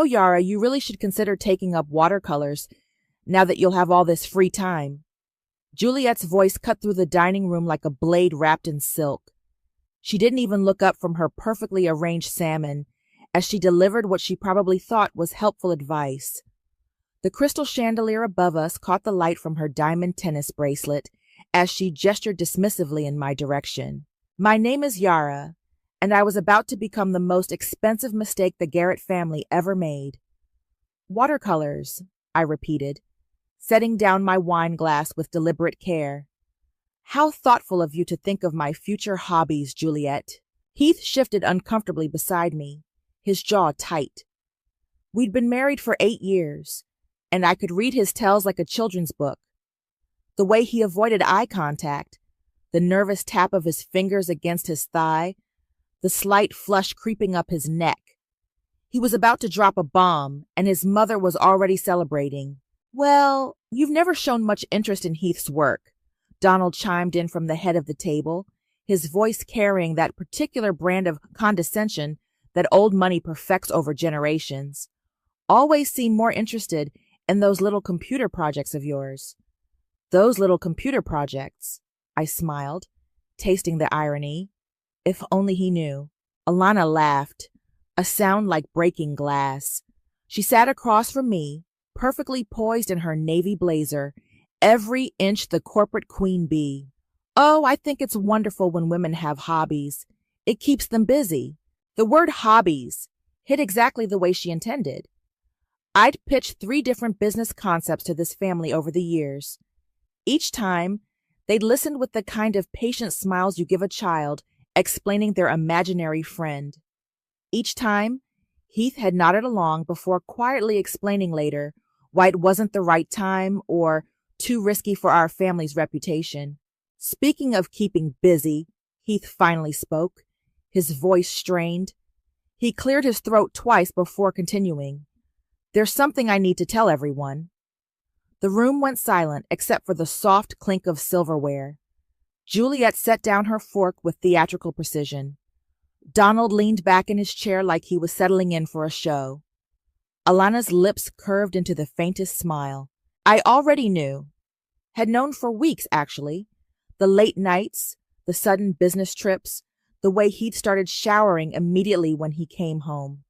Yara, you really should consider taking up watercolors now that you'll have all this free time. Juliet's voice cut through the dining room like a blade wrapped in silk. She didn't even look up from her perfectly arranged salmon as she delivered what she probably thought was helpful advice. The crystal chandelier above us caught the light from her diamond tennis bracelet as she gestured dismissively in my direction. My name is Yara, and I was about to become the most expensive mistake the Garrett family ever made. Watercolors, I repeated, setting down my wine glass with deliberate care. How thoughtful of you to think of my future hobbies, Juliet. Heath shifted uncomfortably beside me, his jaw tight. We'd been married for 8 years, and I could read his tells like a children's book. The way he avoided eye contact, the nervous tap of his fingers against his thigh, the slight flush creeping up his neck. He was about to drop a bomb, and his mother was already celebrating. Well, you've never shown much interest in Heath's work, Donald chimed in from the head of the table, his voice carrying that particular brand of condescension that old money perfects over generations. Always seem more interested in those little computer projects of yours. Those little computer projects, I smiled, tasting the irony. If only he knew. Alana laughed, a sound like breaking glass. She sat across from me, perfectly poised in her navy blazer, every inch the corporate queen bee. Oh, I think it's wonderful when women have hobbies. It keeps them busy. The word hobbies hit exactly the way she intended. I'd pitched 3 different business concepts to this family over the years. Each time, they'd listened with the kind of patient smiles you give a child explaining their imaginary friend. Each time, Heath had nodded along before quietly explaining later why it wasn't the right time or too risky for our family's reputation. Speaking of keeping busy, Heath finally spoke, his voice strained. He cleared his throat twice before continuing. There's something I need to tell everyone. The room went silent except for the soft clink of silverware. Juliet set down her fork with theatrical precision. Donald leaned back in his chair like he was settling in for a show. Alana's lips curved into the faintest smile. I already knew. Had known for weeks, actually. The late nights, the sudden business trips, the way he'd started showering immediately when he came home.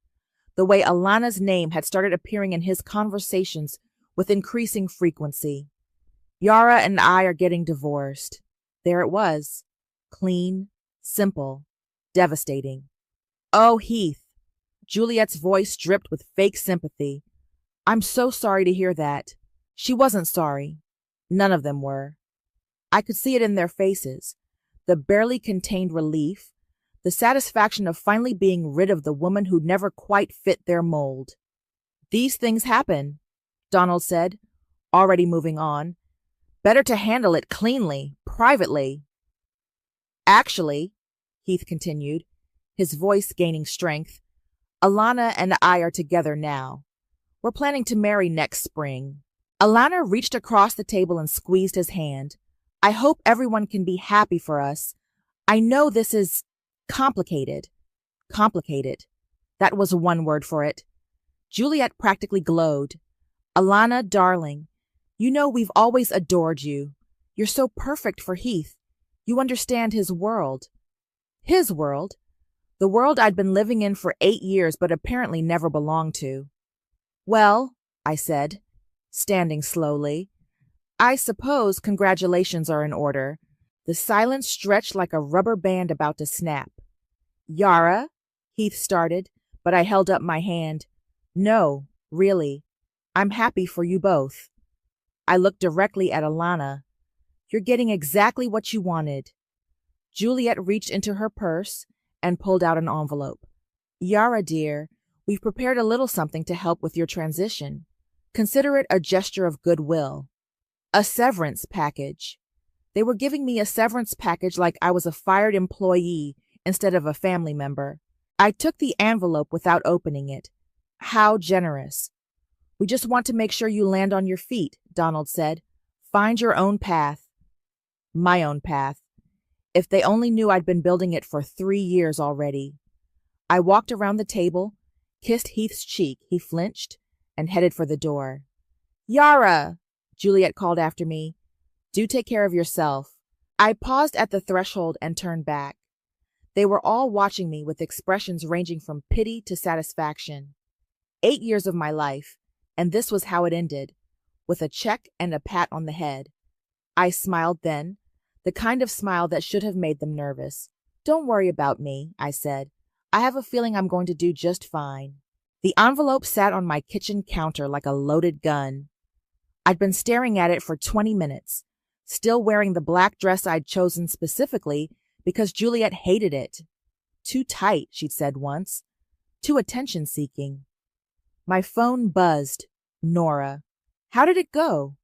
The way Alana's name had started appearing in his conversations with increasing frequency. Yara and I are getting divorced. There it was. Clean, simple, devastating. Oh, Heath. Juliet's voice dripped with fake sympathy. I'm so sorry to hear that. She wasn't sorry. None of them were. I could see it in their faces. The barely contained relief, the satisfaction of finally being rid of the woman who'd never quite fit their mold. These things happen, Donald said, already moving on. Better to handle it cleanly, privately. Actually, Heath continued, his voice gaining strength, Alana and I are together now. We're planning to marry next spring. Alana reached across the table and squeezed his hand. I hope everyone can be happy for us. I know this is complicated. Complicated. That was one word for it. Juliet practically glowed. Alana, darling, you know we've always adored you. You're so perfect for Heath. You understand his world. His world? The world I'd been living in for 8 years but apparently never belonged to. Well, I said, standing slowly, I suppose congratulations are in order. The silence stretched like a rubber band about to snap. Yara, Heath started, but I held up my hand. No, really. I'm happy for you both. I looked directly at Alana. You're getting exactly what you wanted. Juliet reached into her purse and pulled out an envelope. Yara, dear, we've prepared a little something to help with your transition. Consider it a gesture of goodwill. A severance package. They were giving me a severance package like I was a fired employee instead of a family member. I took the envelope without opening it. How generous. We just want to make sure you land on your feet, Donald said. Find your own path. My own path. If they only knew I'd been building it for 3 years already. I walked around the table, kissed Heath's cheek, he flinched and headed for the door. Yara, Juliet called after me. Do take care of yourself. I paused at the threshold and turned back. They were all watching me with expressions ranging from pity to satisfaction. 8 years of my life, and this was how it ended, with a check and a pat on the head. I smiled then, the kind of smile that should have made them nervous. Don't worry about me, I said. I have a feeling I'm going to do just fine. The envelope sat on my kitchen counter like a loaded gun. I'd been staring at it for 20 minutes, still wearing the black dress I'd chosen specifically because Juliet hated it. Too tight, she'd said once. Too attention-seeking. My phone buzzed. Nora. How did it go?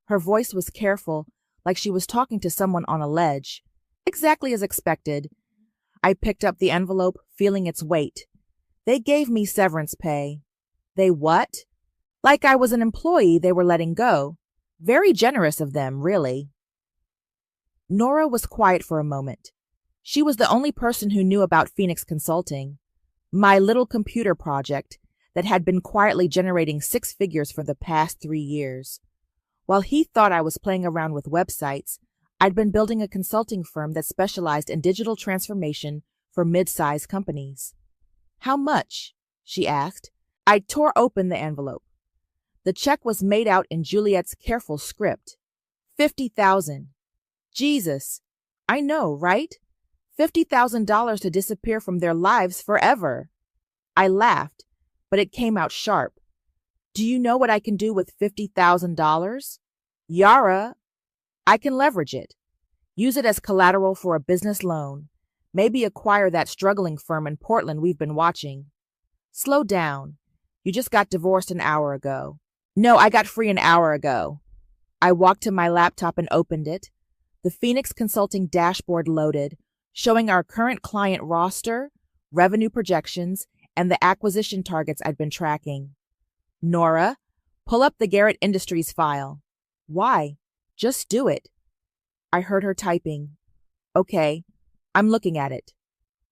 Her voice was careful, like she was talking to someone on a ledge. Exactly as expected. I picked up the envelope, feeling its weight. They gave me severance pay. They what? Like I was an employee they were letting go. Very generous of them, really. Nora was quiet for a moment. She was the only person who knew about Phoenix Consulting, my little computer project that had been quietly generating 6 figures for the past 3 years. While he thought I was playing around with websites, I'd been building a consulting firm that specialized in digital transformation for mid-sized companies. How much? She asked. I tore open the envelope. The check was made out in Juliet's careful script. $50,000. Jesus. I know, right? $50,000 to disappear from their lives forever. I laughed, but it came out sharp. Do you know what I can do with $50,000? Yara, I can leverage it. Use it as collateral for a business loan. Maybe acquire that struggling firm in Portland we've been watching. Slow down. You just got divorced an hour ago. No, I got free an hour ago. I walked to my laptop and opened it. The Phoenix Consulting dashboard loaded, showing our current client roster, revenue projections, and the acquisition targets I'd been tracking. Nora, pull up the Garrett Industries file. Why? Just do it. I heard her typing. Okay, I'm looking at it.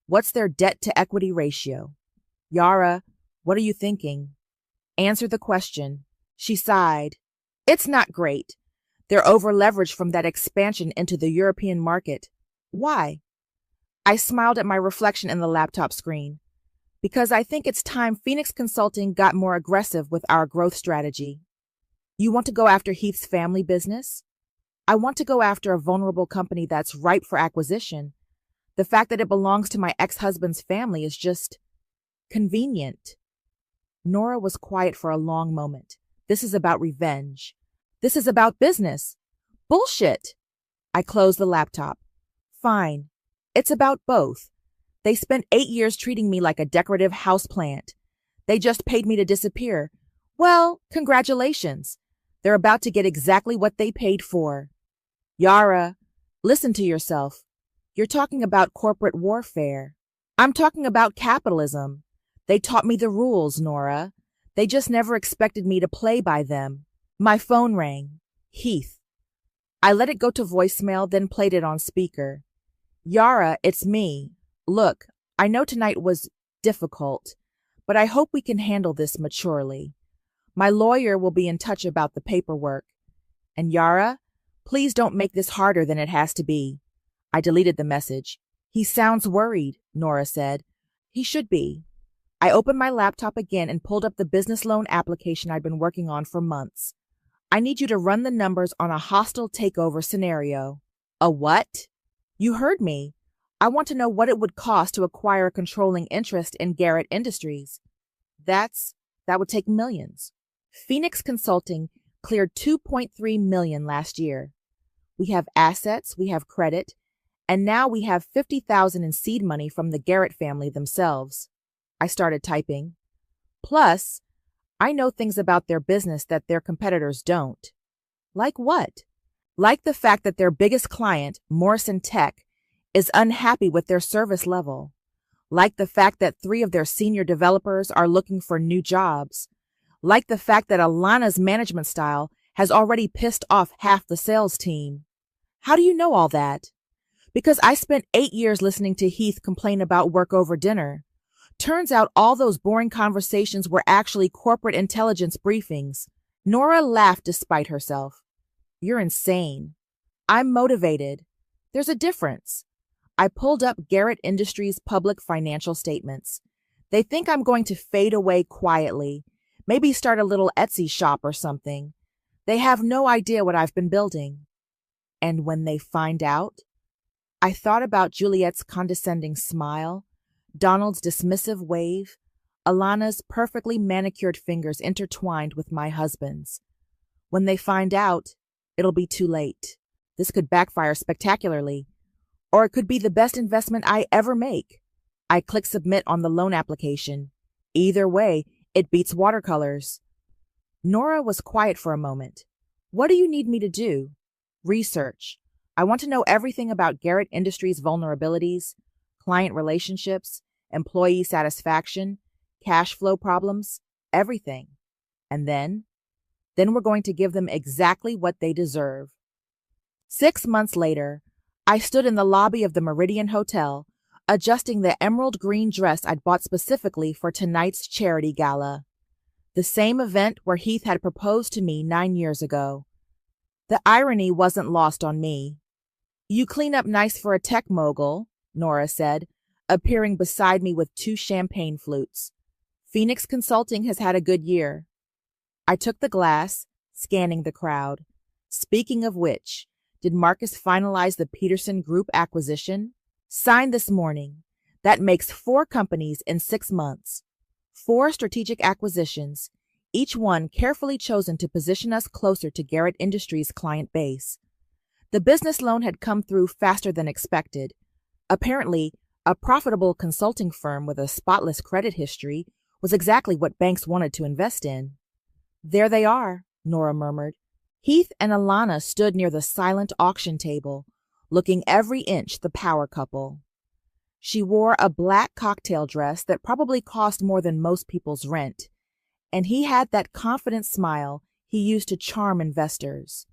What's their debt-to-equity ratio? Yara, what are you thinking? Answer the question. She sighed. It's not great. They're over-leveraged from that expansion into the European market. Why? I smiled at my reflection in the laptop screen. Because I think it's time Phoenix Consulting got more aggressive with our growth strategy. You want to go after Heath's family business? I want to go after a vulnerable company that's ripe for acquisition. The fact that it belongs to my ex-husband's family is just convenient. Nora was quiet for a long moment. This is about revenge. This is about business. Bullshit. I closed the laptop. Fine. It's about both. They spent 8 years treating me like a decorative houseplant. They just paid me to disappear. Well, congratulations. They're about to get exactly what they paid for. Yara, listen to yourself. You're talking about corporate warfare. I'm talking about capitalism. They taught me the rules, Nora. They just never expected me to play by them. My phone rang. Heath. I let it go to voicemail, then played it on speaker. Yara, it's me. Look, I know tonight was difficult, but I hope we can handle this maturely. My lawyer will be in touch about the paperwork. And Yara, please don't make this harder than it has to be. I deleted the message. He sounds worried, Nora said. He should be. I opened my laptop again and pulled up the business loan application I'd been working on for months. I need you to run the numbers on a hostile takeover scenario. A what? You heard me. I want to know what it would cost to acquire a controlling interest in Garrett Industries. That would take millions. Phoenix Consulting cleared $2.3 million last year. We have assets, we have credit, and now we have $50,000 in seed money from the Garrett family themselves. I started typing. Plus, I know things about their business that their competitors don't. Like what? Like the fact that their biggest client, Morrison Tech, is unhappy with their service level. Like the fact that 3 of their senior developers are looking for new jobs. Like the fact that Alana's management style has already pissed off half the sales team. How do you know all that? Because I spent 8 years listening to Heath complain about work over dinner. Turns out all those boring conversations were actually corporate intelligence briefings. Nora laughed despite herself. You're insane. I'm motivated. There's a difference. I pulled up Garrett Industries' public financial statements. They think I'm going to fade away quietly, maybe start a little Etsy shop or something. They have no idea what I've been building. And when they find out? I thought about Juliet's condescending smile, Donald's dismissive wave, Alana's perfectly manicured fingers intertwined with my husband's. When they find out, it'll be too late. This could backfire spectacularly, or it could be the best investment I ever make. I click submit on the loan application. Either way, it beats watercolors. Nora was quiet for a moment. What do you need me to do? Research. I want to know everything about Garrett Industries' vulnerabilities, client relationships, employee satisfaction, cash flow problems, everything. And then we're going to give them exactly what they deserve. 6 months later, I stood in the lobby of the Meridian Hotel, adjusting the emerald green dress I'd bought specifically for tonight's charity gala. The same event where Heath had proposed to me 9 years ago. The irony wasn't lost on me. You clean up nice for a tech mogul, Nora said, appearing beside me with 2 champagne flutes. Phoenix Consulting has had a good year. I took the glass, scanning the crowd. Speaking of which, did Marcus finalize the Peterson Group acquisition? Signed this morning. That makes 4 companies in 6 months. 4 strategic acquisitions, each one carefully chosen to position us closer to Garrett Industries' client base. The business loan had come through faster than expected. Apparently, a profitable consulting firm with a spotless credit history was exactly what banks wanted to invest in. There they are, Nora murmured. Heath and Alana stood near the silent auction table, looking every inch the power couple. She wore a black cocktail dress that probably cost more than most people's rent, and he had that confident smile he used to charm investors.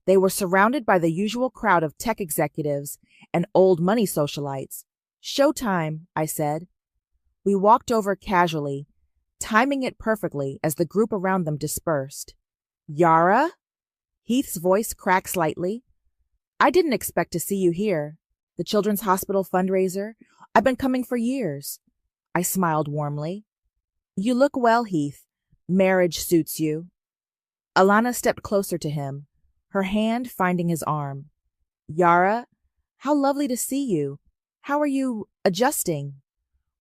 They were surrounded by the usual crowd of tech executives and old money socialites. Showtime, I said. We walked over casually, timing it perfectly as the group around them dispersed. Yara? Heath's voice cracked slightly. I didn't expect to see you here. The Children's Hospital fundraiser. I've been coming for years. I smiled warmly. You look well, Heath. Marriage suits you. Alana stepped closer to him, her hand finding his arm. Yara, how lovely to see you. How are you adjusting?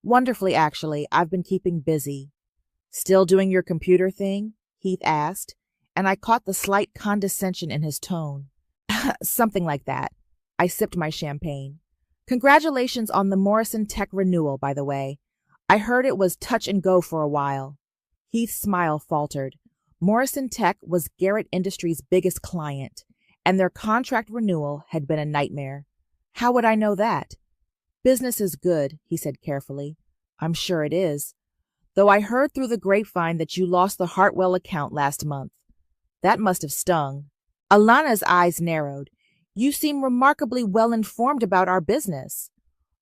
Wonderfully, actually. I've been keeping busy. Still doing your computer thing? Heath asked, and I caught the slight condescension in his tone. Something like that. I sipped my champagne. Congratulations on the Morrison Tech renewal, by the way. I heard it was touch and go for a while. Heath's smile faltered. Morrison Tech was Garrett Industries' biggest client, and their contract renewal had been a nightmare. How would I know that? Business is good, he said carefully. I'm sure it is. Though I heard through the grapevine that you lost the Hartwell account last month. That must have stung. Alana's eyes narrowed. You seem remarkably well informed about our business.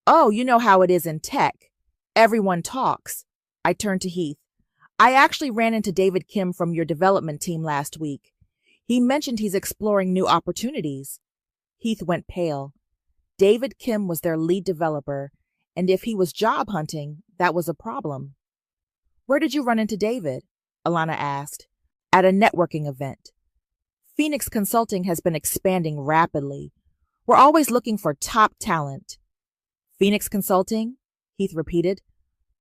Oh, you know how it is in tech. Everyone talks. I turned to Heath. I actually ran into David Kim from your development team last week. He mentioned he's exploring new opportunities. Heath went pale. David Kim was their lead developer, and if he was job hunting, that was a problem. Where did you run into David? Alana asked. At a networking event. Phoenix Consulting has been expanding rapidly. We're always looking for top talent. Phoenix Consulting? Heath repeated.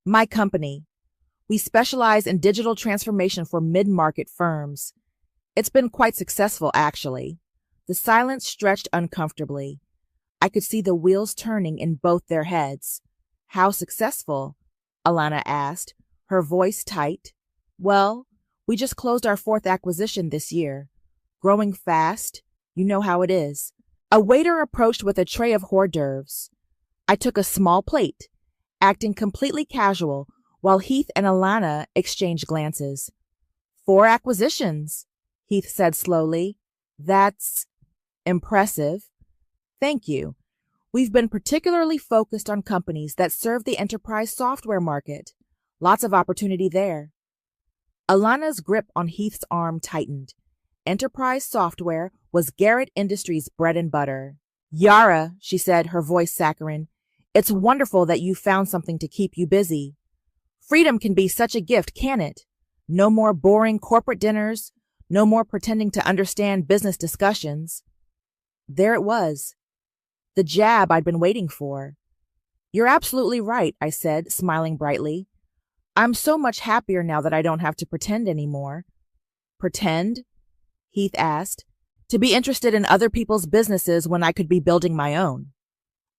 My company. We specialize in digital transformation for mid-market firms. It's been quite successful, actually. The silence stretched uncomfortably. I could see the wheels turning in both their heads. How successful? Alana asked, her voice tight. Well, we just closed our 4th acquisition this year. Growing fast, you know how it is. A waiter approached with a tray of hors d'oeuvres. I took a small plate, acting completely casual, while Heath and Alana exchanged glances. 4 acquisitions, Heath said slowly. That's impressive. Thank you. We've been particularly focused on companies that serve the enterprise software market. Lots of opportunity there. Alana's grip on Heath's arm tightened. Enterprise software was Garrett Industries' bread and butter. Yara, she said, her voice saccharine, it's wonderful that you found something to keep you busy. Freedom can be such a gift, can't it? No more boring corporate dinners, no more pretending to understand business discussions. There it was, the jab I'd been waiting for. You're absolutely right, I said, smiling brightly. I'm so much happier now that I don't have to pretend anymore. Pretend? Heath asked. To be interested in other people's businesses when I could be building my own.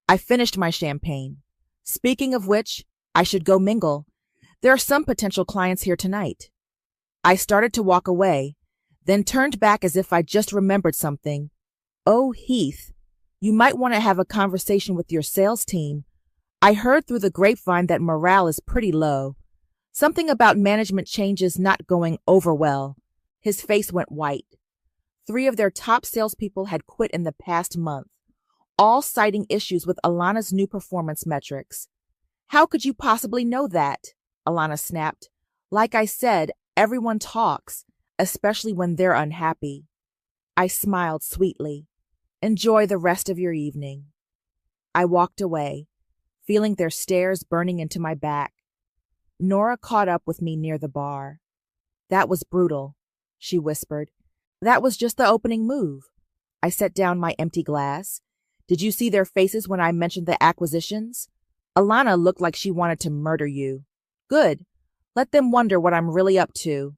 I finished my champagne. Speaking of which, I should go mingle. There are some potential clients here tonight. I started to walk away, then turned back as if I'd just remembered something. Oh, Heath, you might want to have a conversation with your sales team. I heard through the grapevine that morale is pretty low. Something about management changes not going over well. His face went white. 3 of their top salespeople had quit in the past month, all citing issues with Alana's new performance metrics. How could you possibly know that? Alana snapped. Like I said, everyone talks, especially when they're unhappy. I smiled sweetly. Enjoy the rest of your evening. I walked away, feeling their stares burning into my back. Nora caught up with me near the bar. That was brutal, she whispered. That was just the opening move. I set down my empty glass. Did you see their faces when I mentioned the acquisitions? Alana looked like she wanted to murder you. Good. Let them wonder what I'm really up to.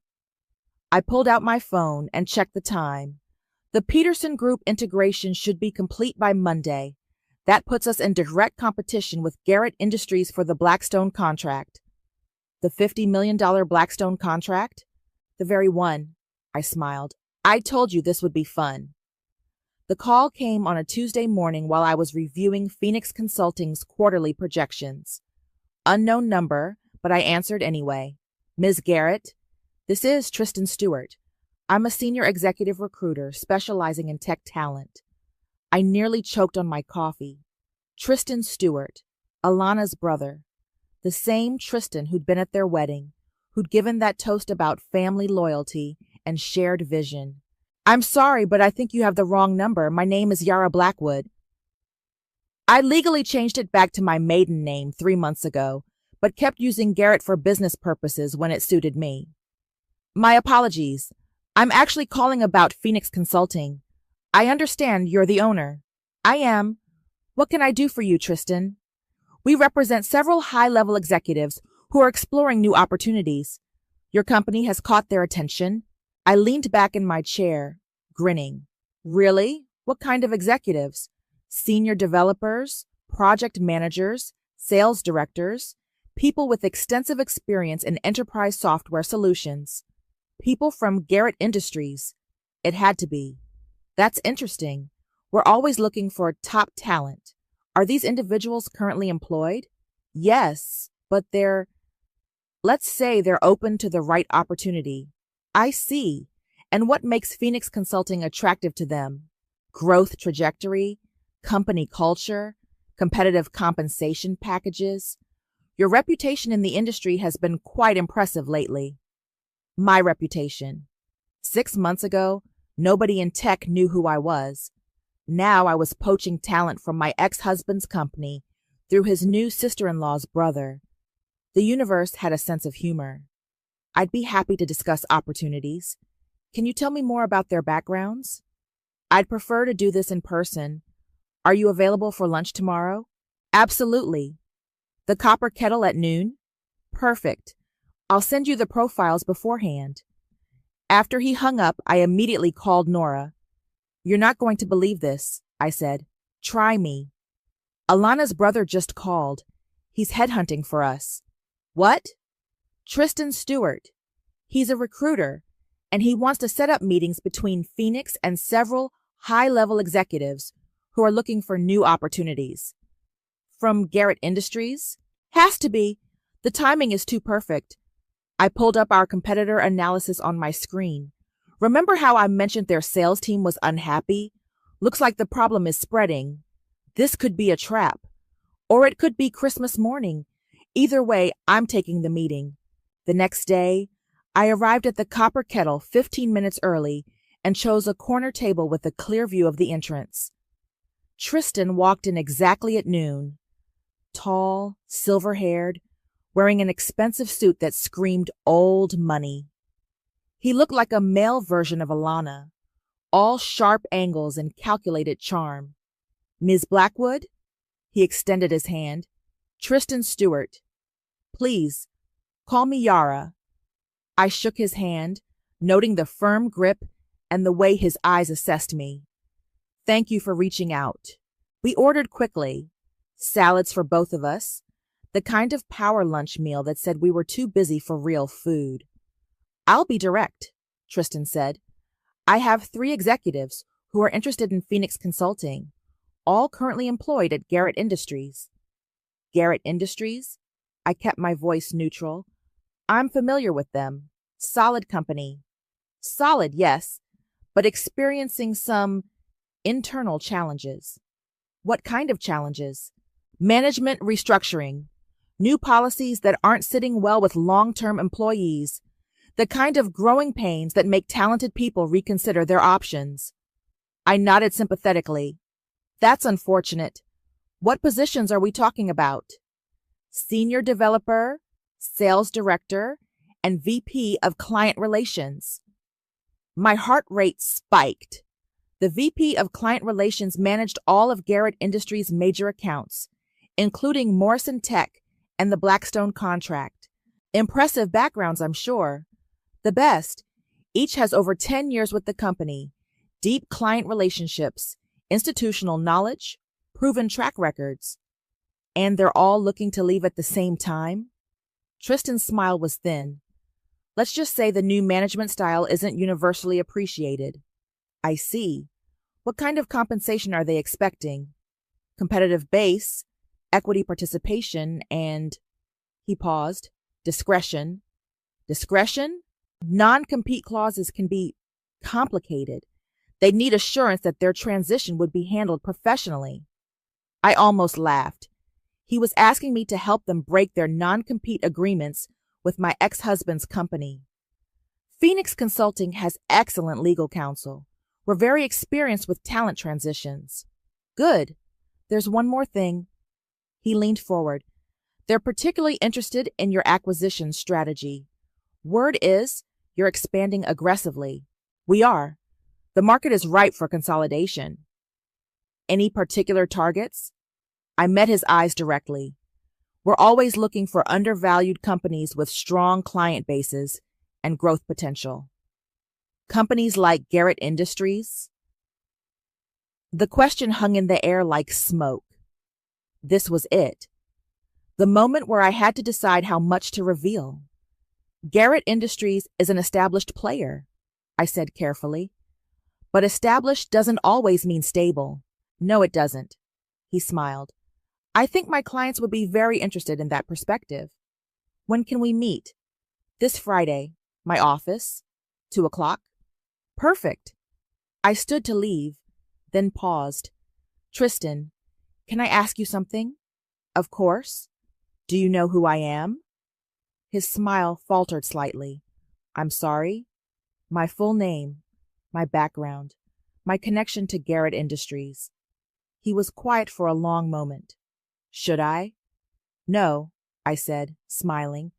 I pulled out my phone and checked the time. The Peterson Group integration should be complete by Monday. That puts us in direct competition with Garrett Industries for the Blackstone contract. The $50 million Blackstone contract? The very one, I smiled. I told you this would be fun. The call came on a Tuesday morning while I was reviewing Phoenix Consulting's quarterly projections. Unknown number, but I answered anyway. Ms. Garrett, this is Tristan Stewart. I'm a senior executive recruiter specializing in tech talent. I nearly choked on my coffee. Tristan Stewart, Alana's brother. The same Tristan who'd been at their wedding, who'd given that toast about family loyalty and shared vision. I'm sorry, but I think you have the wrong number. My name is Yara Blackwood. I legally changed it back to my maiden name 3 months ago, but kept using Garrett for business purposes when it suited me. My apologies. I'm actually calling about Phoenix Consulting. I understand you're the owner. I am. What can I do for you, Tristan? We represent several high-level executives who are exploring new opportunities. Your company has caught their attention. I leaned back in my chair, grinning. Really? What kind of executives? Senior developers, project managers, sales directors, people with extensive experience in enterprise software solutions. People from Garrett Industries. It had to be. That's interesting. We're always looking for top talent. Are these individuals currently employed? Yes, but let's say they're open to the right opportunity. I see. And what makes Phoenix Consulting attractive to them? Growth trajectory, company culture, competitive compensation packages. Your reputation in the industry has been quite impressive lately. My reputation. 6 months ago, nobody in tech knew who I was. Now I was poaching talent from my ex-husband's company through his new sister-in-law's brother. The universe had a sense of humor. I'd be happy to discuss opportunities. Can you tell me more about their backgrounds? I'd prefer to do this in person. Are you available for lunch tomorrow? Absolutely. The Copper Kettle at noon? Perfect. I'll send you the profiles beforehand. After he hung up, I immediately called Nora. You're not going to believe this, I said. Try me. Alana's brother just called. He's headhunting for us. What? Tristan Stewart. He's a recruiter, and he wants to set up meetings between Phoenix and several high-level executives who are looking for new opportunities. From Garrett Industries? Has to be. The timing is too perfect. I pulled up our competitor analysis on my screen. Remember how I mentioned their sales team was unhappy? Looks like the problem is spreading. This could be a trap, or it could be Christmas morning. Either way, I'm taking the meeting. The next day, I arrived at the Copper Kettle 15 minutes early and chose a corner table with a clear view of the entrance. Tristan walked in exactly at noon. Tall, silver-haired, wearing an expensive suit that screamed old money. He looked like a male version of Alana, all sharp angles and calculated charm. Ms. Blackwood? He extended his hand. Tristan Stewart. Please, call me Yara. I shook his hand, noting the firm grip and the way his eyes assessed me. Thank you for reaching out. We ordered quickly. Salads for both of us. The kind of power lunch meal that said we were too busy for real food. I'll be direct, Tristan said. I have 3 executives who are interested in Phoenix Consulting, all currently employed at Garrett Industries. Garrett Industries? I kept my voice neutral. I'm familiar with them. Solid company. Solid, yes, but experiencing some internal challenges. What kind of challenges? Management restructuring. New policies that aren't sitting well with long-term employees. The kind of growing pains that make talented people reconsider their options. I nodded sympathetically. That's unfortunate. What positions are we talking about? Senior developer, sales director, and VP of client relations. My heart rate spiked. The VP of client relations managed all of Garrett Industries' major accounts, including Morrison Tech and the Blackstone contract. Impressive backgrounds, I'm sure. The best. Each has over 10 years with the company, deep client relationships, institutional knowledge, proven track records. And they're all looking to leave at the same time? Tristan's smile was thin. Let's just say the new management style isn't universally appreciated. I see. What kind of compensation are they expecting? Competitive base, equity participation, and... He paused. Discretion. Discretion? Non-compete clauses can be complicated. They'd need assurance that their transition would be handled professionally. I almost laughed. He was asking me to help them break their non-compete agreements with my ex-husband's company. Phoenix Consulting has excellent legal counsel. We're very experienced with talent transitions. Good. There's one more thing. He leaned forward. They're particularly interested in your acquisition strategy. Word is, you're expanding aggressively. We are. The market is ripe for consolidation. Any particular targets? I met his eyes directly. We're always looking for undervalued companies with strong client bases and growth potential. Companies like Garrett Industries? The question hung in the air like smoke. This was it. The moment where I had to decide how much to reveal. Garrett Industries is an established player, I said carefully. But established doesn't always mean stable. No, it doesn't. He smiled. I think my clients would be very interested in that perspective. When can we meet? This Friday. My office. 2:00. Perfect. I stood to leave, then paused. Tristan, can I ask you something? Of course. Do you know who I am? His smile faltered slightly. I'm sorry. My full name, my background, my connection to Garrett Industries. He was quiet for a long moment. Should I? No, I said, smiling.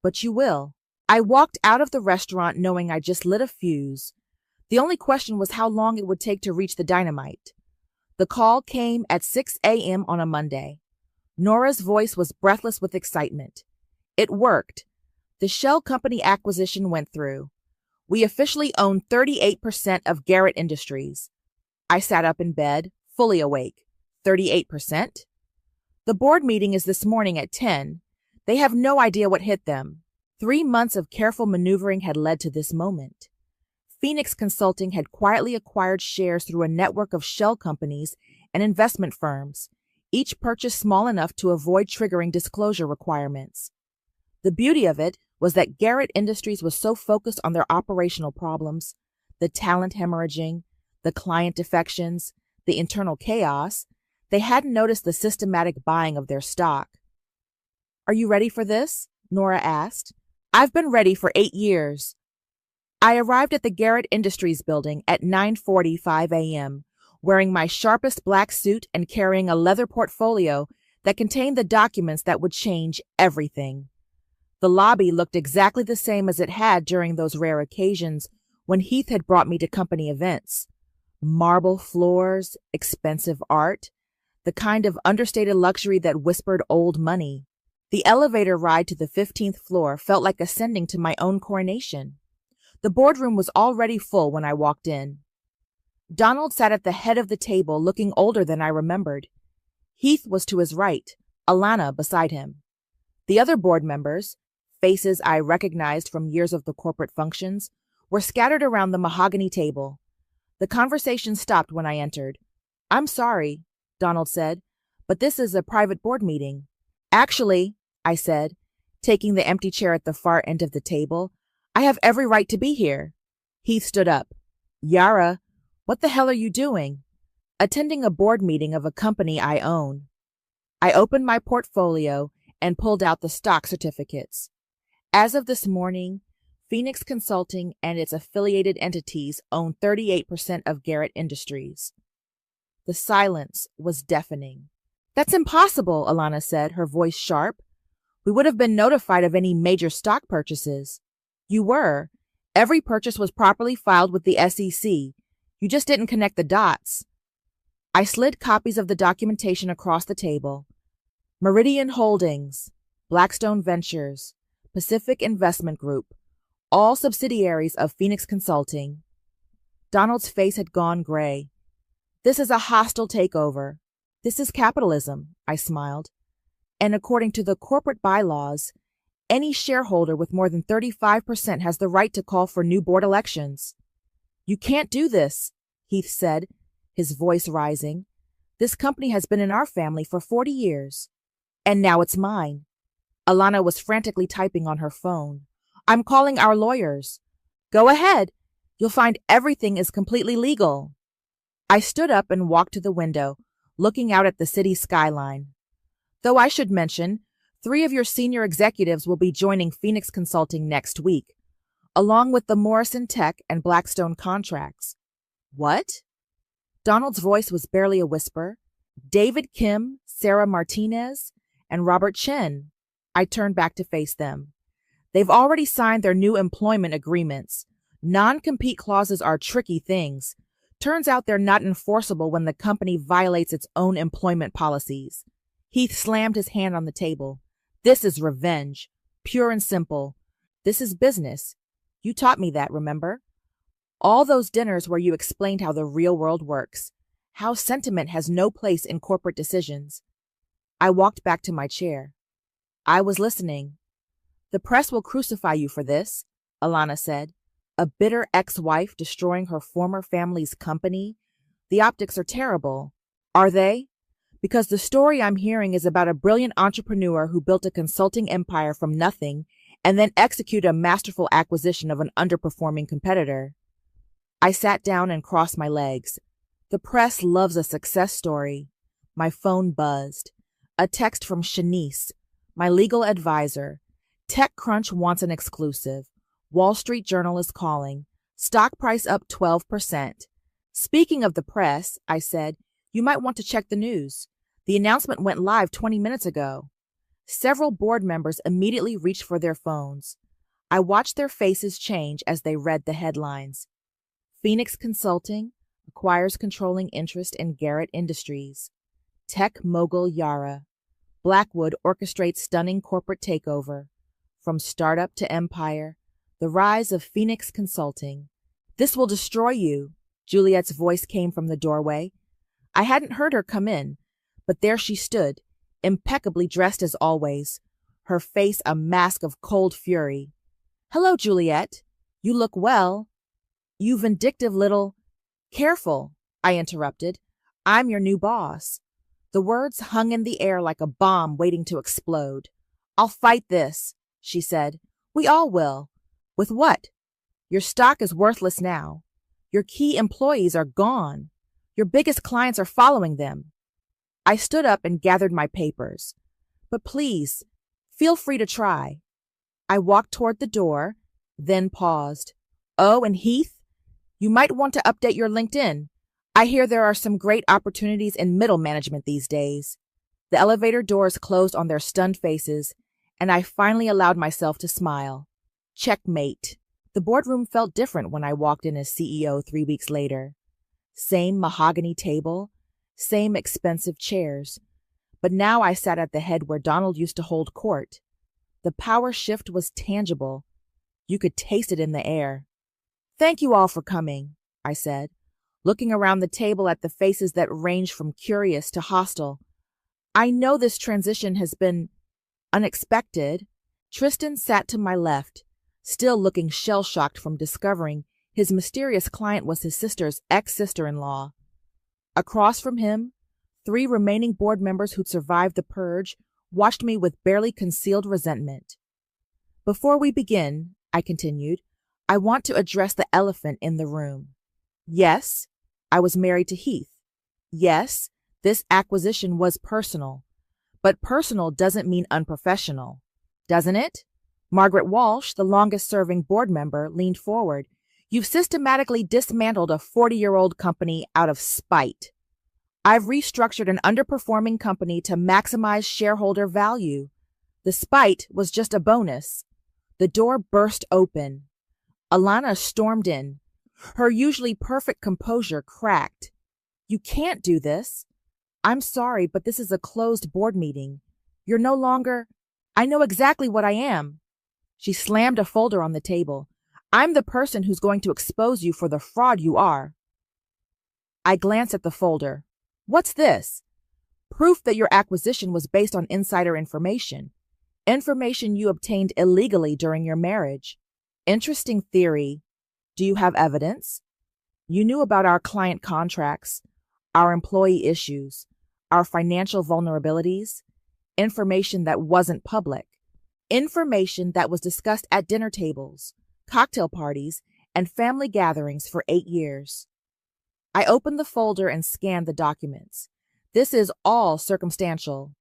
But you will. I walked out of the restaurant knowing I just lit a fuse. The only question was how long it would take to reach the dynamite. The call came at 6 a.m. on a Monday. Nora's voice was breathless with excitement. It worked. The shell company acquisition went through. We officially own 38% of Garrett Industries. I sat up in bed, fully awake. 38%? The board meeting is this morning at 10. They have no idea what hit them. 3 months of careful maneuvering had led to this moment. Phoenix Consulting had quietly acquired shares through a network of shell companies and investment firms, each purchase small enough to avoid triggering disclosure requirements. The beauty of it was that Garrett Industries was so focused on their operational problems, the talent hemorrhaging, the client defections, the internal chaos, They hadn't noticed the systematic buying of their stock. "Are you ready for this?" Nora asked. "I've been ready for 8 years. I arrived at the Garrett Industries building at 9:45 a.m., wearing my sharpest black suit and carrying a leather portfolio that contained the documents that would change everything. The lobby looked exactly the same as it had during those rare occasions when Heath had brought me to company events. Marble floors, expensive art, the kind of understated luxury that whispered old money. The elevator ride to the 15th floor felt like ascending to my own coronation. The boardroom was already full when I walked in. Donald sat at the head of the table, looking older than I remembered. Heath was to his right, Alana beside him. The other board members, faces I recognized from years of the corporate functions, were scattered around the mahogany table. The conversation stopped when I entered. "I'm sorry," Donald said, "but this is a private board meeting." "Actually," I said, taking the empty chair at the far end of the table, "I have every right to be here." Heath stood up. "Yara, what the hell are you doing?" "Attending a board meeting of a company I own." I opened my portfolio and pulled out the stock certificates. As of this morning, Phoenix Consulting and its affiliated entities own 38% of Garrett Industries. The silence was deafening. "That's impossible," Alana said, her voice sharp. "We would have been notified of any major stock purchases." "You were. Every purchase was properly filed with the SEC. You just didn't connect the dots." I slid copies of the documentation across the table. Meridian Holdings, Blackstone Ventures, Pacific Investment Group, all subsidiaries of Phoenix Consulting. Donald's face had gone gray. "This is a hostile takeover. This is capitalism," I smiled. "And according to the corporate bylaws, any shareholder with more than 35% has the right to call for new board elections." "You can't do this," Heath said, his voice rising. "This company has been in our family for 40 years. And now it's mine." Alana was frantically typing on her phone. "I'm calling our lawyers." "Go ahead. You'll find everything is completely legal." I stood up and walked to the window, looking out at the city skyline. "Though I should mention, 3 of your senior executives will be joining Phoenix Consulting next week, along with the Morrison Tech and Blackstone contracts." "What?" Donald's voice was barely a whisper. "David Kim, Sarah Martinez, and Robert Chen." I turned back to face them. "They've already signed their new employment agreements. Non-compete clauses are tricky things. Turns out they're not enforceable when the company violates its own employment policies." Heath slammed his hand on the table. "This is revenge. Pure and simple. This is business. You taught me that, remember? All those dinners where you explained how the real world works, how sentiment has no place in corporate decisions." I walked back to my chair. "I was listening." "The press will crucify you for this," Alana said. "A bitter ex-wife destroying her former family's company. The optics are terrible." "Are they?" "Because the story I'm hearing is about a brilliant entrepreneur who built a consulting empire from nothing and then executed a masterful acquisition of an underperforming competitor." I sat down and crossed my legs. The press loves a success story. My phone buzzed. A text from Shanice, my legal advisor. "TechCrunch wants an exclusive. Wall Street Journal is calling. Stock price up 12%. "Speaking of the press," I said, "you might want to check the news. The announcement went live 20 minutes ago." Several board members immediately reached for their phones. I watched their faces change as they read the headlines. Phoenix Consulting acquires controlling interest in Garrett Industries. Tech mogul Yara. Blackwood orchestrates stunning corporate takeover. From startup to empire, the rise of Phoenix Consulting. "This will destroy you," Juliet's voice came from the doorway. I hadn't heard her come in, but there she stood, impeccably dressed as always, her face a mask of cold fury. "Hello, Juliet. You look well. You vindictive little—" "Careful," I interrupted. "I'm your new boss." The words hung in the air like a bomb waiting to explode. "I'll fight this," she said. "We all will." "With what?" "Your stock is worthless now. Your key employees are gone. Your biggest clients are following them." I stood up and gathered my papers. But please, feel free to try. I walked toward the door, then paused. Oh, and Heath, you might want to update your LinkedIn. I hear there are some great opportunities in middle management these days. The elevator doors closed on their stunned faces, and I finally allowed myself to smile. Checkmate. The boardroom felt different when I walked in as CEO 3 weeks later. Same mahogany table, same expensive chairs. But now I sat at the head where Donald used to hold court. The power shift was tangible. You could taste it in the air. Thank you all for coming, I said, looking around the table at the faces that ranged from curious to hostile. I know this transition has been unexpected. Tristan sat to my left, still looking shell-shocked from discovering his mysterious client was his sister's ex-sister-in-law. Across from him, 3 remaining board members who'd survived the purge watched me with barely concealed resentment. Before we begin, I continued, I want to address the elephant in the room. Yes, I was married to Heath. Yes, this acquisition was personal. But personal doesn't mean unprofessional, doesn't it? Margaret Walsh, the longest-serving board member, leaned forward. You've systematically dismantled a 40-year-old company out of spite. I've restructured an underperforming company to maximize shareholder value. The spite was just a bonus. The door burst open. Alana stormed in. Her usually perfect composure cracked. You can't do this. I'm sorry, but this is a closed board meeting. You're no longer... I know exactly what I am. She slammed a folder on the table. I'm the person who's going to expose you for the fraud you are. I glanced at the folder. What's this? Proof that your acquisition was based on insider information. Information you obtained illegally during your marriage. Interesting theory. Do you have evidence? You knew about our client contracts, our employee issues, our financial vulnerabilities, information that wasn't public, information that was discussed at dinner tables, cocktail parties, and family gatherings for 8 years. I opened the folder and scanned the documents. This is all circumstantial.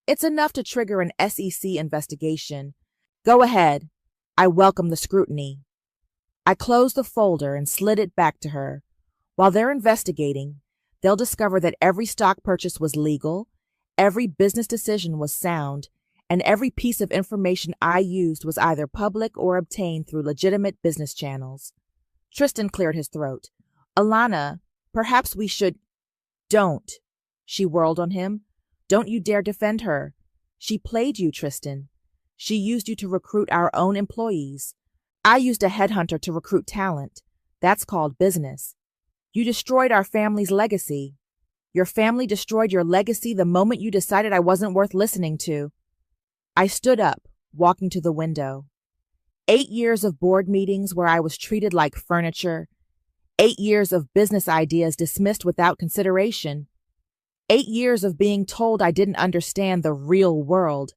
It's enough to trigger an SEC investigation. Go ahead. I welcome the scrutiny. I closed the folder and slid it back to her. While they're investigating, they'll discover that every stock purchase was legal, every business decision was sound, and every piece of information I used was either public or obtained through legitimate business channels. Tristan cleared his throat. Alana, perhaps we should... Don't. She whirled on him. Don't you dare defend her. She played you, Tristan. She used you to recruit our own employees. I used a headhunter to recruit talent. That's called business. You destroyed our family's legacy. Your family destroyed your legacy the moment you decided I wasn't worth listening to. I stood up, walking to the window. 8 years of board meetings where I was treated like furniture. 8 years of business ideas dismissed without consideration. 8 years of being told I didn't understand the real world.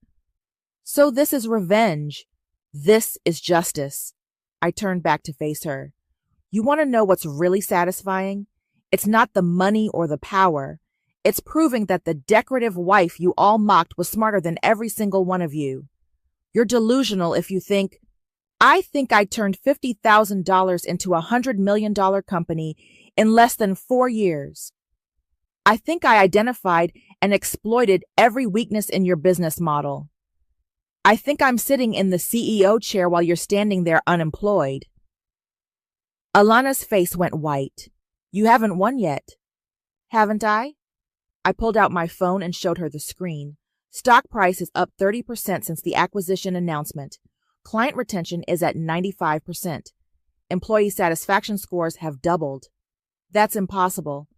So this is revenge. This is justice. I turned back to face her. You want to know what's really satisfying? It's not the money or the power. It's proving that the decorative wife you all mocked was smarter than every single one of you. You're delusional if you think, I think I turned $50,000 into a $100 million company in less than 4 years. I think I identified and exploited every weakness in your business model. I think I'm sitting in the CEO chair while you're standing there unemployed. Alana's face went white. You haven't won yet. Haven't I? I pulled out my phone and showed her the screen. Stock price is up 30% since the acquisition announcement. Client retention is at 95%. Employee satisfaction scores have doubled. That's impossible.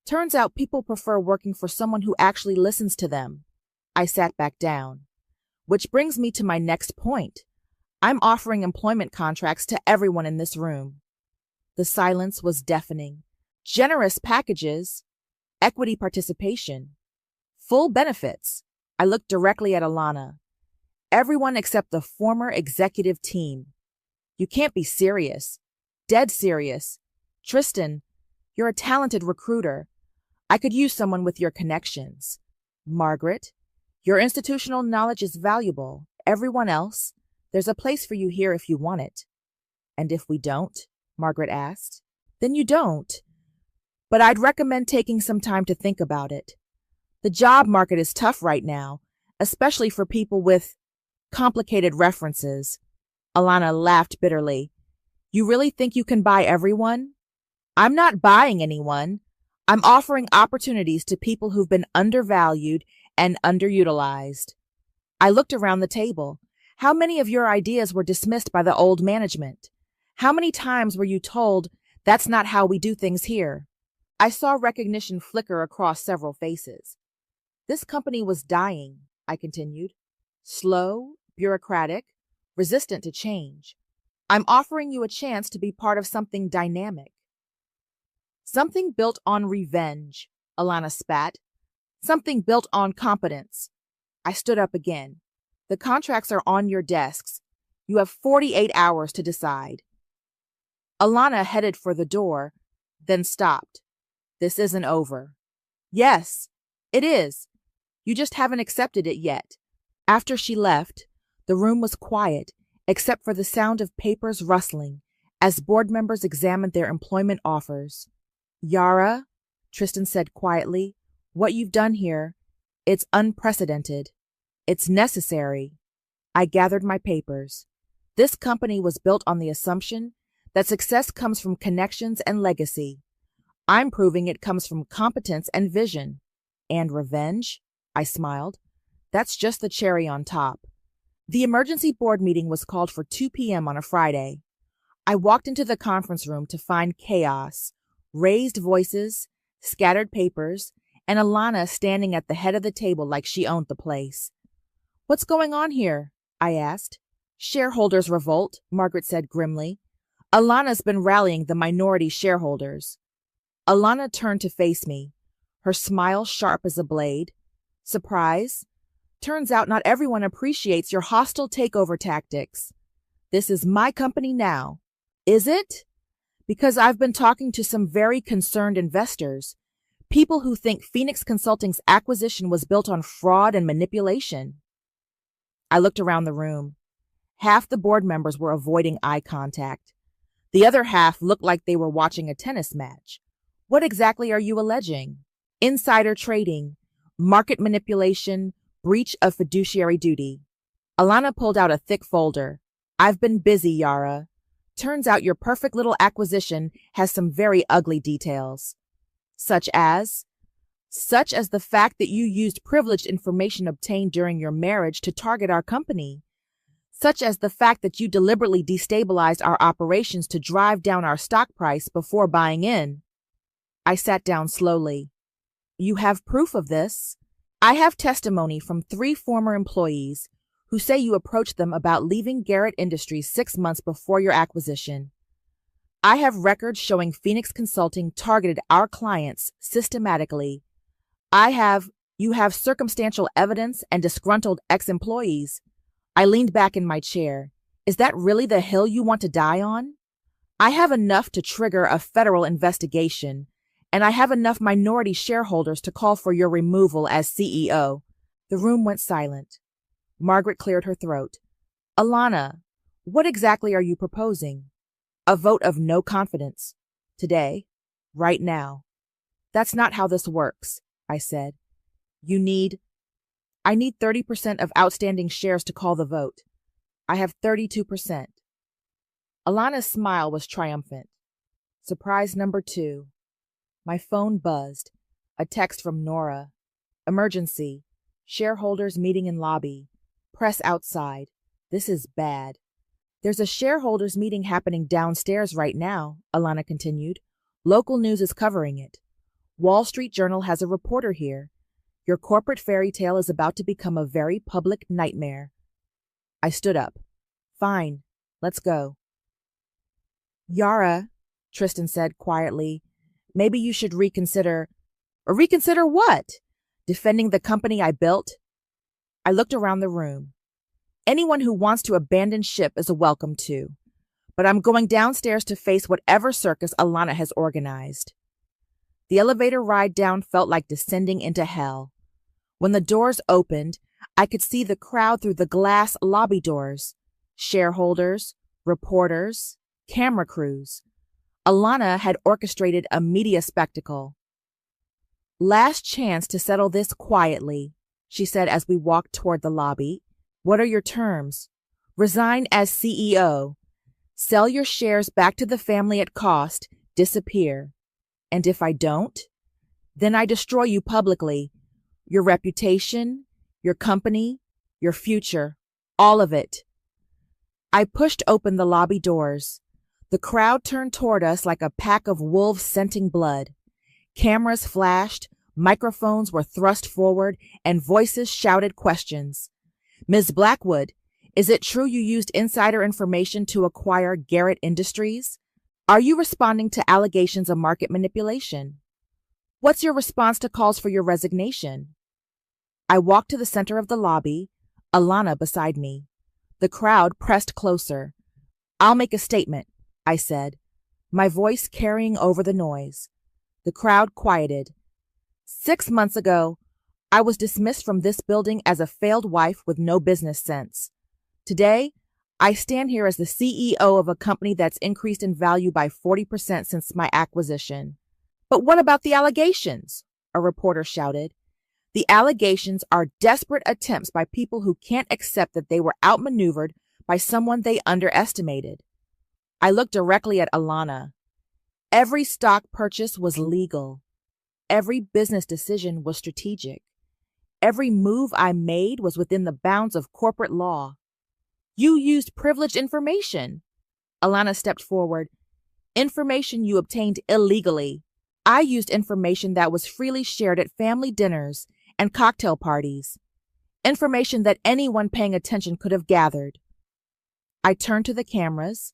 Turns out people prefer working for someone who actually listens to them. I sat back down. Which brings me to my next point. I'm offering employment contracts to everyone in this room. The silence was deafening. Generous packages, equity participation, full benefits. I looked directly at Alana. Everyone except the former executive team. You can't be serious. Dead serious. Tristan, you're a talented recruiter. I could use someone with your connections. Margaret, your institutional knowledge is valuable. Everyone else, there's a place for you here if you want it. And if we don't? Margaret asked. Then you don't. But I'd recommend taking some time to think about it. The job market is tough right now, especially for people with complicated references. Alana laughed bitterly. You really think you can buy everyone? I'm not buying anyone. I'm offering opportunities to people who've been undervalued and underutilized. I looked around the table. How many of your ideas were dismissed by the old management? How many times were you told, that's not how we do things here? I saw recognition flicker across several faces. This company was dying, I continued. Slow, bureaucratic, resistant to change. I'm offering you a chance to be part of something dynamic. Something built on revenge, Alana spat. Something built on competence. I stood up again. The contracts are on your desks. You have 48 hours to decide. Alana headed for the door, then stopped. This isn't over. Yes, it is. You just haven't accepted it yet. After she left, the room was quiet, except for the sound of papers rustling as board members examined their employment offers. Yara, Tristan said quietly, what you've done here, it's unprecedented. It's necessary. I gathered my papers. This company was built on the assumption that success comes from connections and legacy. I'm proving it comes from competence and vision. And revenge? I smiled. That's just the cherry on top. The emergency board meeting was called for 2 p.m. on a Friday. I walked into the conference room to find chaos, raised voices, scattered papers, and Alana standing at the head of the table like she owned the place. What's going on here? I asked. Shareholders' revolt, Margaret said grimly. Alana's been rallying the minority shareholders. Alana turned to face me, her smile sharp as a blade. Surprise? Turns out not everyone appreciates your hostile takeover tactics. This is my company now. Is it? Because I've been talking to some very concerned investors, people who think Phoenix Consulting's acquisition was built on fraud and manipulation. I looked around the room. Half the board members were avoiding eye contact. The other half looked like they were watching a tennis match. What exactly are you alleging? Insider trading, market manipulation, breach of fiduciary duty. Alana pulled out a thick folder. I've been busy, Yara. Turns out your perfect little acquisition has some very ugly details. Such as the fact that you used privileged information obtained during your marriage to target our company. Such as the fact that you deliberately destabilized our operations to drive down our stock price before buying in. I sat down slowly. You have proof of this? I have testimony from 3 former employees who say you approached them about leaving Garrett Industries 6 months before your acquisition. I have records showing Phoenix Consulting targeted our clients systematically. You have circumstantial evidence and disgruntled ex-employees. I leaned back in my chair. Is that really the hill you want to die on? I have enough to trigger a federal investigation, and I have enough minority shareholders to call for your removal as CEO. The room went silent. Margaret cleared her throat. Alana, what exactly are you proposing? A vote of no confidence. Today. Right now. That's not how this works, I said. I need 30% of outstanding shares to call the vote. I have 32%. Alana's smile was triumphant. Surprise number 2. My phone buzzed. A text from Nora. Emergency. Shareholders meeting in lobby. Press outside. This is bad. There's a shareholders meeting happening downstairs right now, Alana continued. Local news is covering it. Wall Street Journal has a reporter here. Your corporate fairy tale is about to become a very public nightmare. I stood up. Fine. Let's go. Yara, Tristan said quietly, maybe you should reconsider. Reconsider what? Defending the company I built? I looked around the room. Anyone who wants to abandon ship is a welcome to. But I'm going downstairs to face whatever circus Alana has organized. The elevator ride down felt like descending into hell. When the doors opened, I could see the crowd through the glass lobby doors. Shareholders, reporters, camera crews. Alana had orchestrated a media spectacle. "Last chance to settle this quietly," she said as we walked toward the lobby. "What are your terms?" "Resign as CEO. Sell your shares back to the family at cost. Disappear. And if I don't, then I destroy you publicly. Your reputation, your company, your future, all of it." I pushed open the lobby doors. The crowd turned toward us like a pack of wolves scenting blood. Cameras flashed, microphones were thrust forward, and voices shouted questions. "Ms. Blackwood, is it true you used insider information to acquire Garrett Industries? Are you responding to allegations of market manipulation? What's your response to calls for your resignation?" I walked to the center of the lobby, Alana beside me. The crowd pressed closer. "I'll make a statement," I said, my voice carrying over the noise. The crowd quieted. 6 months ago, I was dismissed from this building as a failed wife with no business sense. Today, I stand here as the CEO of a company that's increased in value by 40% since my acquisition. "But what about the allegations?" a reporter shouted. "The allegations are desperate attempts by people who can't accept that they were outmaneuvered by someone they underestimated." I looked directly at Alana. Every stock purchase was legal. Every business decision was strategic. Every move I made was within the bounds of corporate law. "You used privileged information." Alana stepped forward. "Information you obtained illegally. I used information that was freely shared at family dinners and cocktail parties. Information that anyone paying attention could have gathered." I turned to the cameras.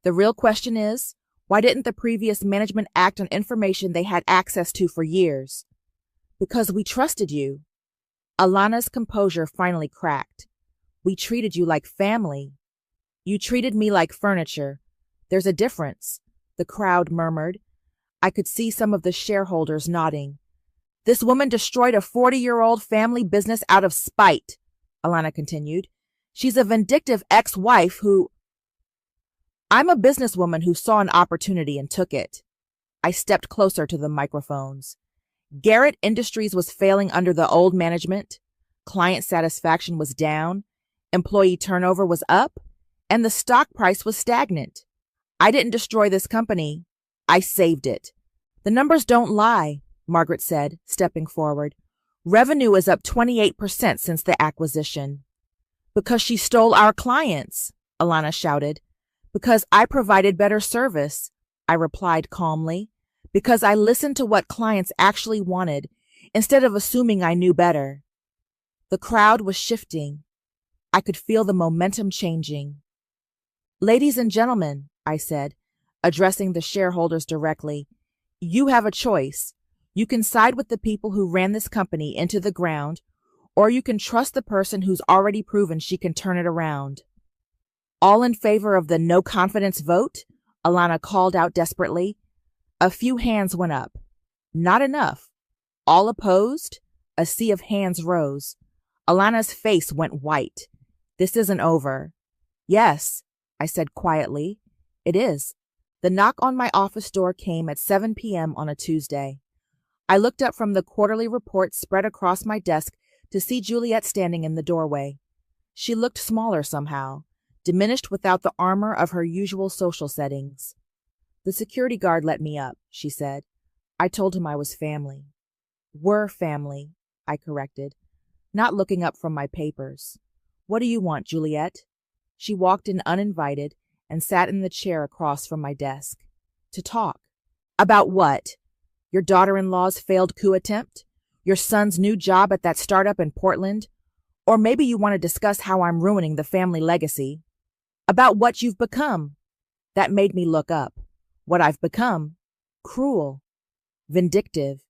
"The real question is, why didn't the previous management act on information they had access to for years?" "Because we trusted you." Alana's composure finally cracked. "We treated you like family. You treated me like furniture. There's a difference," the crowd murmured. I could see some of the shareholders nodding. "This woman destroyed a 40-year-old family business out of spite," Alana continued. "She's a vindictive ex-wife who—" "I'm a businesswoman who saw an opportunity and took it." I stepped closer to the microphones. Garrett Industries was failing under the old management. Client satisfaction was down. Employee turnover was up. And the stock price was stagnant. I didn't destroy this company. I saved it. "The numbers don't lie," Margaret said, stepping forward. "Revenue is up 28% since the acquisition." "Because she stole our clients," Alana shouted. "Because I provided better service," I replied calmly. "Because I listened to what clients actually wanted, instead of assuming I knew better." The crowd was shifting. I could feel the momentum changing. "Ladies and gentlemen," I said, addressing the shareholders directly, "you have a choice. You can side with the people who ran this company into the ground, or you can trust the person who's already proven she can turn it around." "All in favor of the no confidence vote?" Alana called out desperately. A few hands went up. Not enough. "All opposed?" A sea of hands rose. Alana's face went white. "This isn't over." "Yes," I said quietly. "It is." The knock on my office door came at 7 p.m. on a Tuesday. I looked up from the quarterly report spread across my desk to see Juliet standing in the doorway. She looked smaller somehow, diminished without the armor of her usual social settings. "The security guard let me up," she said. "I told him I was family." "We're family," I corrected, not looking up from my papers. "What do you want, Juliet?" She walked in uninvited and sat in the chair across from my desk. "To talk." "About what? Your daughter-in-law's failed coup attempt? Your son's new job at that startup in Portland? Or maybe you want to discuss how I'm ruining the family legacy." "About what you've become." That made me look up. What I've become? Cruel. Vindictive.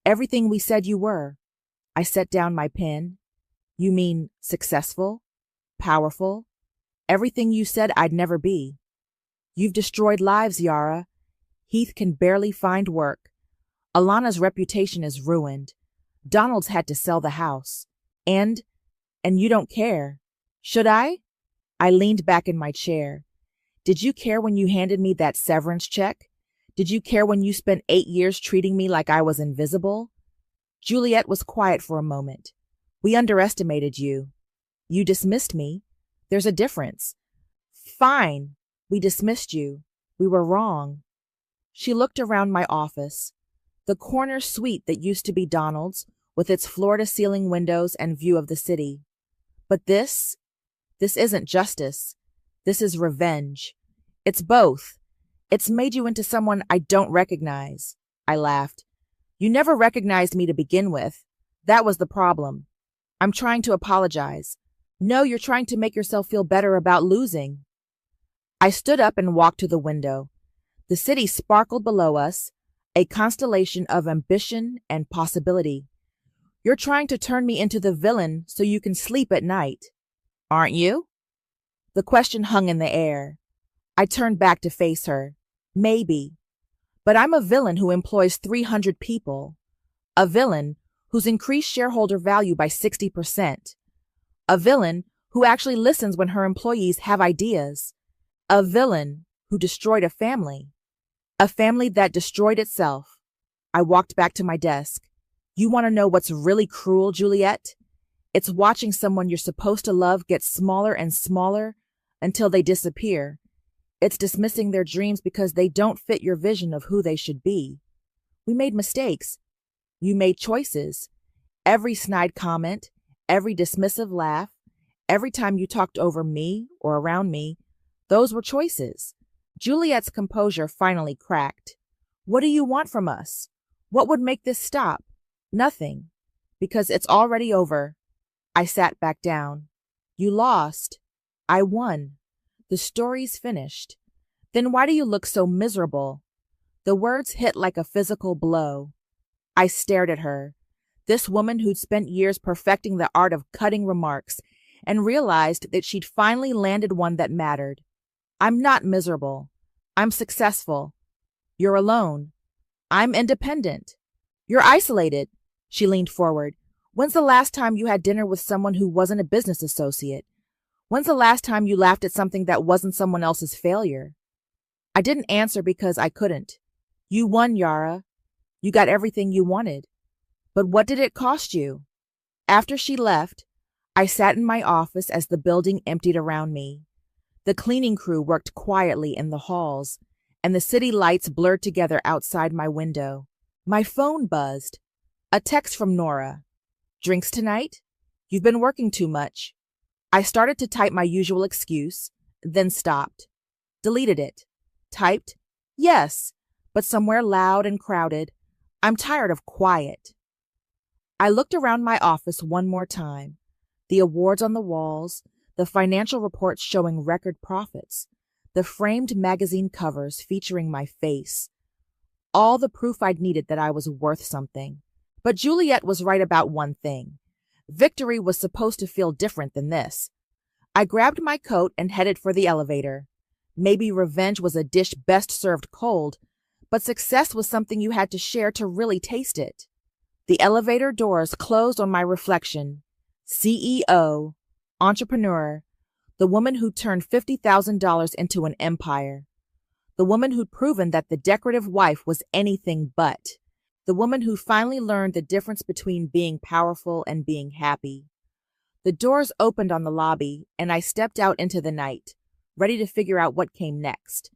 Everything we said you were. I set down my pen. "You mean successful? Powerful? Everything you said I'd never be. You've destroyed lives, Yara. Heath can barely find work. Alana's reputation is ruined. Donald's had to sell the house. And you don't care. Should I? I leaned back in my chair. Did you care when you handed me that severance check? Did you care when you spent 8 years treating me like I was invisible? Juliet was quiet for a moment. We underestimated you. You dismissed me. There's a difference. Fine. We dismissed you. We were wrong. She looked around my office. The corner suite that used to be Donald's, with its floor-to-ceiling windows and view of the city. But this isn't justice. This is revenge. It's both. It's made you into someone I don't recognize. I laughed. You never recognized me to begin with. That was the problem. I'm trying to apologize. No, you're trying to make yourself feel better about losing. I stood up and walked to the window. The city sparkled below us, a constellation of ambition and possibility. You're trying to turn me into the villain so you can sleep at night. Aren't you? The question hung in the air. I turned back to face her. Maybe. But I'm a villain who employs 300 people. A villain who's increased shareholder value by 60%. A villain who actually listens when her employees have ideas. A villain who destroyed a family. A family that destroyed itself. I walked back to my desk. You want to know what's really cruel, Juliet? It's watching someone you're supposed to love get smaller and smaller until they disappear. It's dismissing their dreams because they don't fit your vision of who they should be. We made mistakes. You made choices. Every snide comment, every dismissive laugh, every time you talked over me or around me, those were choices. Juliet's composure finally cracked. What do you want from us? What would make this stop? Nothing. Because it's already over. I sat back down. You lost. I won. The story's finished. Then why do you look so miserable? The words hit like a physical blow. I stared at her, this woman who'd spent years perfecting the art of cutting remarks, and realized that she'd finally landed one that mattered. I'm not miserable. I'm successful. You're alone. I'm independent. You're isolated. She leaned forward. When's the last time you had dinner with someone who wasn't a business associate? When's the last time you laughed at something that wasn't someone else's failure? I didn't answer because I couldn't. You won, Yara. You got everything you wanted. But what did it cost you? After she left, I sat in my office as the building emptied around me. The cleaning crew worked quietly in the halls, and the city lights blurred together outside my window. My phone buzzed. A text from Nora. Drinks tonight? You've been working too much. I started to type my usual excuse, then stopped. Deleted it. Typed, yes, but somewhere loud and crowded. I'm tired of quiet. I looked around my office one more time. The awards on the walls, the financial reports showing record profits, the framed magazine covers featuring my face. All the proof I'd needed that I was worth something. But Juliet was right about one thing. Victory was supposed to feel different than this. I grabbed my coat and headed for the elevator. Maybe revenge was a dish best served cold, but success was something you had to share to really taste it. The elevator doors closed on my reflection. CEO, entrepreneur, the woman who turned $50,000 into an empire. The woman who'd proven that the decorative wife was anything but. The woman who finally learned the difference between being powerful and being happy. The doors opened on the lobby, and I stepped out into the night, ready to figure out what came next.